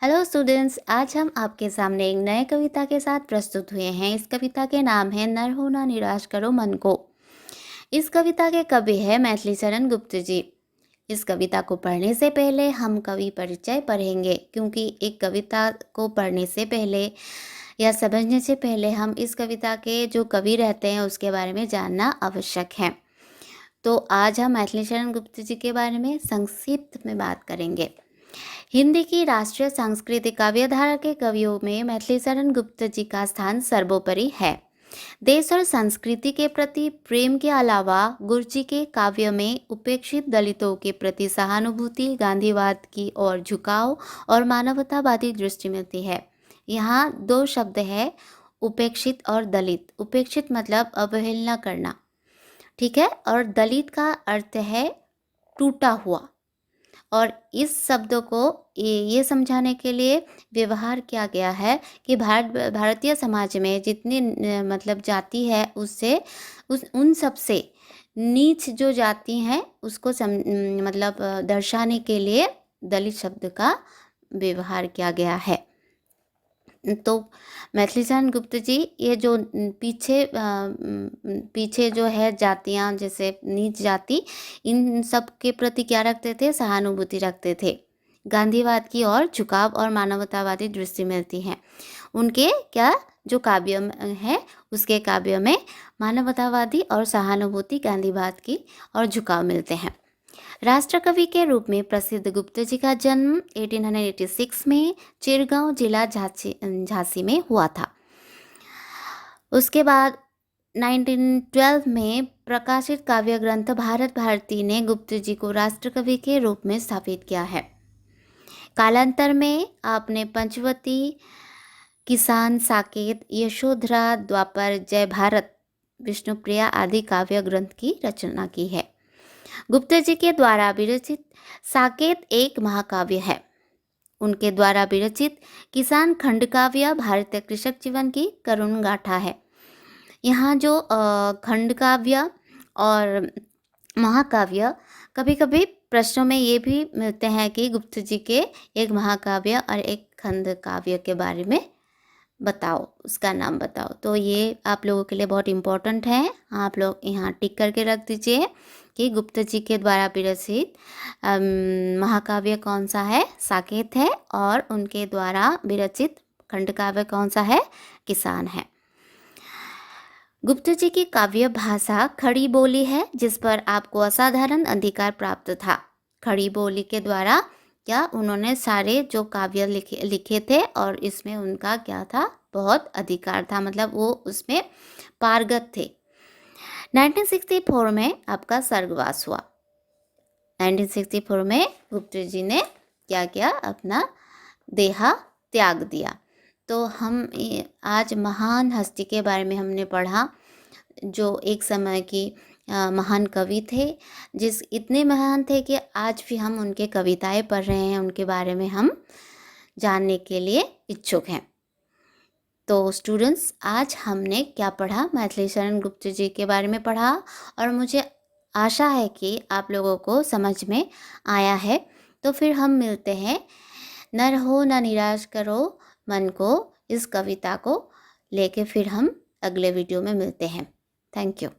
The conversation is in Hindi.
हेलो स्टूडेंट्स, आज हम आपके सामने एक नए कविता के साथ प्रस्तुत हुए हैं। इस कविता के नाम है नर हो ना निराश करो मन को। इस कविता के कवि है मैथिली शरण गुप्त जी। इस कविता को पढ़ने से पहले हम कवि परिचय पढ़ेंगे, क्योंकि एक कविता को पढ़ने से पहले या समझने से पहले हम इस कविता के जो कवि रहते हैं उसके बारे में जानना आवश्यक है। तो आज हम मैथिली शरण गुप्त जी के बारे में संक्षिप्त में बात करेंगे। हिंदी की राष्ट्रीय सांस्कृतिक काव्यधारा के कवियों में मैथिली शरण गुप्त जी का स्थान सर्वोपरि है। देश और संस्कृति के प्रति प्रेम के अलावा गुरजी के काव्य में उपेक्षित दलितों के प्रति सहानुभूति, गांधीवाद की ओर झुकाव और मानवतावादी दृष्टि मिलती है। यहाँ दो शब्द है, उपेक्षित और दलित। उपेक्षित मतलब अवहेलना करना, ठीक है, और दलित का अर्थ है टूटा हुआ। और इस शब्द को ये समझाने के लिए व्यवहार किया गया है कि भारतीय समाज में जितनी मतलब जाति है उससे उन सब से नीच जो जाति हैं उसको मतलब दर्शाने के लिए दलित शब्द का व्यवहार किया गया है। तो मैथिली शरण गुप्त जी ये जो पीछे जो है जातियाँ, जैसे नीच जाति, इन सब के प्रति क्या रखते थे? सहानुभूति रखते थे। गांधीवाद की ओर झुकाव और मानवतावादी दृष्टि मिलती है। उनके क्या जो काव्य है उसके काव्य में मानवतावादी और सहानुभूति, गांधीवाद की और झुकाव मिलते हैं। राष्ट्रकवि के रूप में प्रसिद्ध गुप्त जी का जन्म 1886 में चिरगांव जिला झांसी में हुआ था। उसके बाद 1912 में प्रकाशित काव्य ग्रंथ भारत भारती ने गुप्त जी को राष्ट्रकवि के रूप में स्थापित किया है। कालांतर में आपने पंचवटी, किसान, साकेत, यशोधरा, द्वापर, जय भारत, विष्णुप्रिया आदि काव्य ग्रंथ की रचना की है। गुप्त जी के द्वारा विरचित साकेत एक महाकाव्य है। उनके द्वारा विरचित किसान खंड काव्य भारतीय कृषक जीवन की करुण गाथा है। यहाँ जो खंड काव्य और महाकाव्य, कभी कभी प्रश्नों में ये भी मिलते हैं कि गुप्त जी के एक महाकाव्य और एक खंड काव्य के बारे में बताओ, उसका नाम बताओ। तो ये आप लोगों के लिए बहुत इम्पोर्टेंट है। आप लोग यहाँ टिक करके रख दीजिए कि गुप्त जी के द्वारा विरचित महाकाव्य कौन सा है? साकेत है। और उनके द्वारा विरचित खंड काव्य कौन सा है? किसान है। गुप्त जी की काव्य भाषा खड़ी बोली है, जिस पर आपको असाधारण अधिकार प्राप्त था। खड़ी बोली के द्वारा क्या उन्होंने सारे जो काव्य लिखे थे और इसमें उनका क्या था? बहुत अधिकार था, मतलब वो उसमें पारंगत थे। 1964 में आपका स्वर्गवास हुआ। 1964 में गुप्त जी ने क्या किया? अपना देहा त्याग दिया। तो हम आज महान हस्ती के बारे में हमने पढ़ा, जो एक समय की महान कवि थे, जिस इतने महान थे कि आज भी हम उनके कविताएं पढ़ रहे हैं, उनके बारे में हम जानने के लिए इच्छुक हैं। तो स्टूडेंट्स, आज हमने क्या पढ़ा? मैथिली शरण गुप्त जी के बारे में पढ़ा और मुझे आशा है कि आप लोगों को समझ में आया है। तो फिर हम मिलते हैं नर हो ना निराश करो मन को, इस कविता को लेके फिर हम अगले वीडियो में मिलते हैं। Thank you.